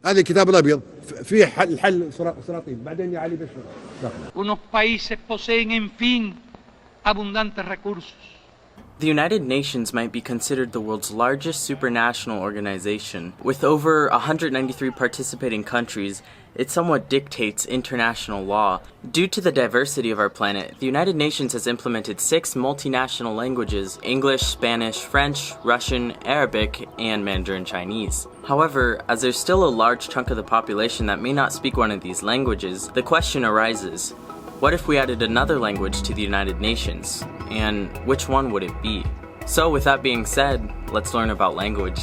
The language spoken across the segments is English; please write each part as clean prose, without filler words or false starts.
هذا الكتاب الأبيض فيه الحل سلاطين بعدين يا علي بشر. Unos países poseen, en fin, abundantes recursos. The United Nations might be considered the world's largest supranational organization. With over 193 participating countries, it somewhat dictates international law. Due to the diversity of our planet, the United Nations has implemented 6 multinational languages: English, Spanish, French, Russian, Arabic, and Mandarin Chinese. However, as there's still a large chunk of the population that may not speak one of these languages, the question arises, what if we added another language to the United Nations? And which one would it be? So with that being said, let's learn about language.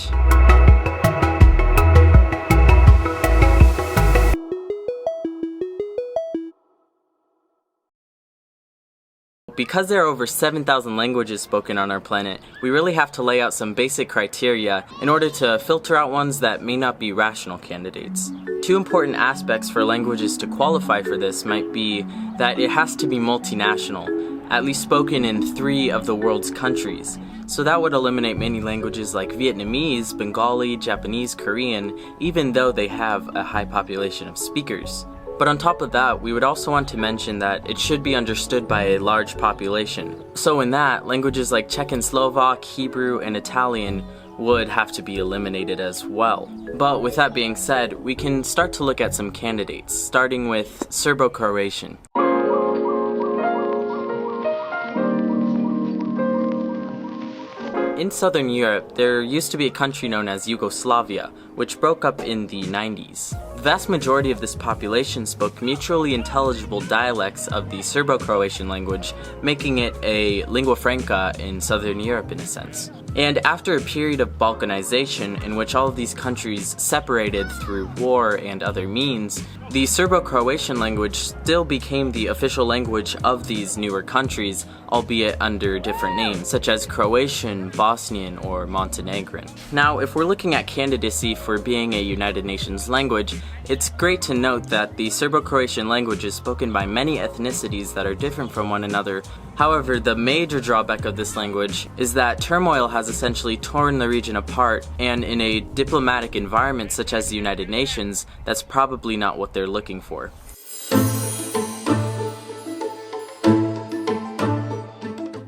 Because there are over 7,000 languages spoken on our planet, we really have to lay out some basic criteria in order to filter out ones that may not be rational candidates. 2 important aspects for languages to qualify for this might be that it has to be multinational, at least spoken in 3 of the world's countries. So that would eliminate many languages like Vietnamese, Bengali, Japanese, Korean, even though they have a high population of speakers. But on top of that, we would also want to mention that it should be understood by a large population. So in that, languages like Czech and Slovak, Hebrew, and Italian would have to be eliminated as well. But with that being said, we can start to look at some candidates, starting with Serbo-Croatian. In Southern Europe, there used to be a country known as Yugoslavia, which broke up in the 90s. The vast majority of this population spoke mutually intelligible dialects of the Serbo-Croatian language, making it a lingua franca in Southern Europe in a sense. And after a period of balkanization in which all of these countries separated through war and other means, the Serbo-Croatian language still became the official language of these newer countries, albeit under different names, such as Croatian, Bosnian, or Montenegrin. Now, if we're looking at candidacy for being a United Nations language, it's great to note that the Serbo-Croatian language is spoken by many ethnicities that are different from one another. However, the major drawback of this language is that turmoil has essentially torn the region apart, and in a diplomatic environment such as the United Nations, that's probably not what they're looking for.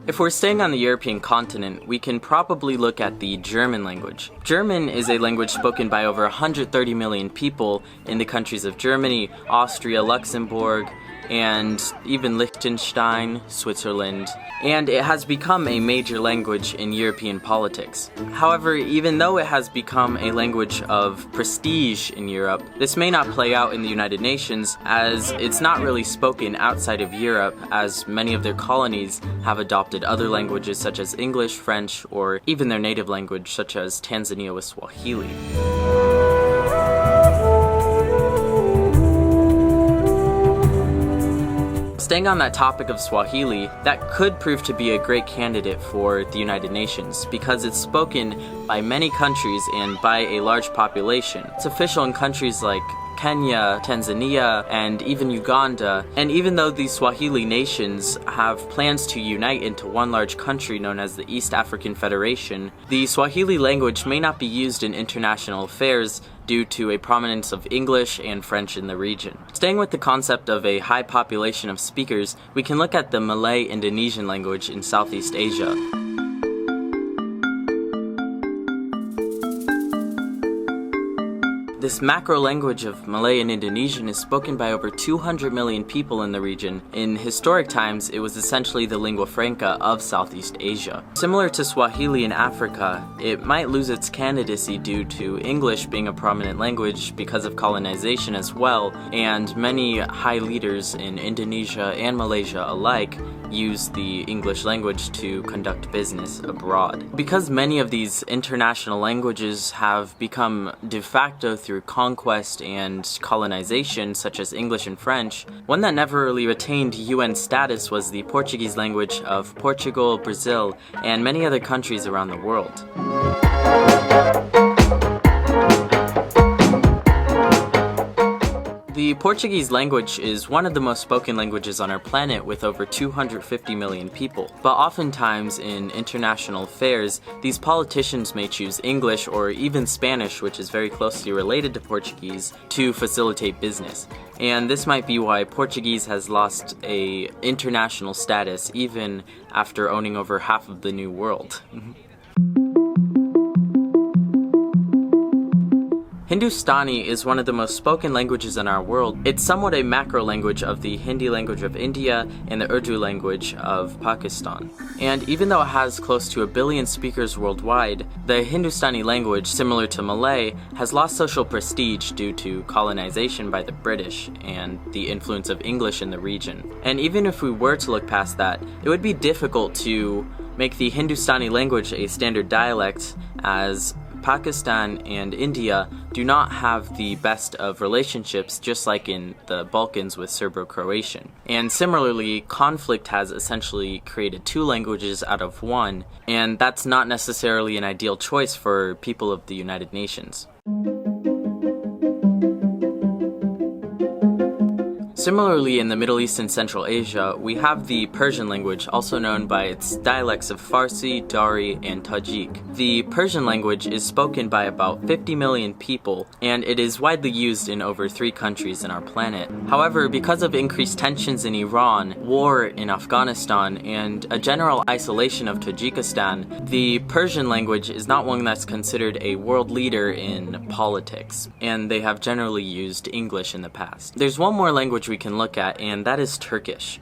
If we're staying on the European continent, we can probably look at the German language. German is a language spoken by over 130 million people in the countries of Germany, Austria, Luxembourg, and even Liechtenstein, Switzerland, and it has become a major language in European politics. However, even though it has become a language of prestige in Europe, this may not play out in the United Nations, as it's not really spoken outside of Europe, as many of their colonies have adopted other languages such as English, French, or even their native language such as Tanzania with Swahili. Staying on that topic of Swahili, that could prove to be a great candidate for the United Nations because it's spoken by many countries and by a large population. It's official in countries like Kenya, Tanzania, and even Uganda. And even though these Swahili nations have plans to unite into one large country known as the East African Federation, the Swahili language may not be used in international affairs due to a prominence of English and French in the region. Staying with the concept of a high population of speakers, we can look at the Malay Indonesian language in Southeast Asia. This macro language of Malay and Indonesian is spoken by over 200 million people in the region. In historic times, it was essentially the lingua franca of Southeast Asia. Similar to Swahili in Africa, it might lose its candidacy due to English being a prominent language because of colonization as well, and many high leaders in Indonesia and Malaysia alike use the English language to conduct business abroad. Because many of these international languages have become de facto through conquest and colonization, such as English and French, one that never really attained UN status was the Portuguese language of Portugal, Brazil, and many other countries around the world. The The Portuguese language is one of the most spoken languages on our planet with over 250 million people. But oftentimes in international affairs, these politicians may choose English or even Spanish, which is very closely related to Portuguese, to facilitate business. And this might be why Portuguese has lost an international status even after owning over half of the New World. Hindustani is one of the most spoken languages in our world. It's somewhat a macro language of the Hindi language of India and the Urdu language of Pakistan. And even though it has close to 1 billion speakers worldwide, the Hindustani language, similar to Malay, has lost social prestige due to colonization by the British and the influence of English in the region. And even if we were to look past that, it would be difficult to make the Hindustani language a standard dialect, as Pakistan and India do not have the best of relationships, just like in the Balkans with Serbo-Croatian. And similarly, conflict has essentially created 2 languages out of 1, and that's not necessarily an ideal choice for people of the United Nations. Similarly, in the Middle East and Central Asia, we have the Persian language, also known by its dialects of Farsi, Dari, and Tajik. The Persian language is spoken by about 50 million people, and it is widely used in over 3 countries in our planet. However, because of increased tensions in Iran, war in Afghanistan, and a general isolation of Tajikistan, the Persian language is not one that's considered a world leader in politics, and they have generally used English in the past. There's one more language we can look at, and that is Turkish.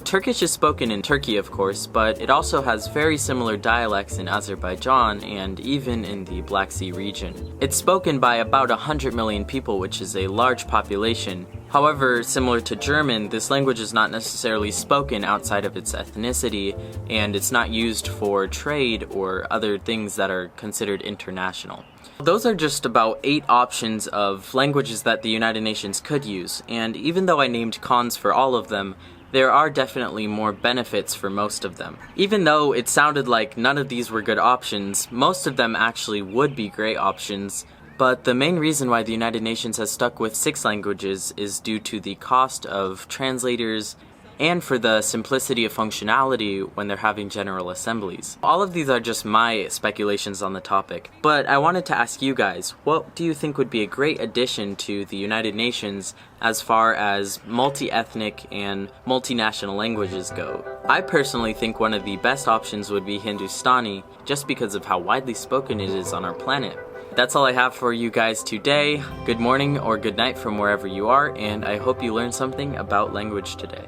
Turkish is spoken in Turkey, of course, but it also has very similar dialects in Azerbaijan and even in the Black Sea region. It's spoken by about 100 million people, which is a large population. However, similar to German, this language is not necessarily spoken outside of its ethnicity, and it's not used for trade or other things that are considered international. Those are just about 8 options of languages that the United Nations could use, and even though I named cons for all of them, there are definitely more benefits for most of them. Even though it sounded like none of these were good options, most of them actually would be great options. But the main reason why the United Nations has stuck with 6 languages is due to the cost of translators and for the simplicity of functionality when they're having general assemblies. All of these are just my speculations on the topic, but I wanted to ask you guys, what do you think would be a great addition to the United Nations as far as multi-ethnic and multinational languages go? I personally think one of the best options would be Hindustani, just because of how widely spoken it is on our planet. That's all I have for you guys today. Good morning or good night from wherever you are, and I hope you learned something about language today.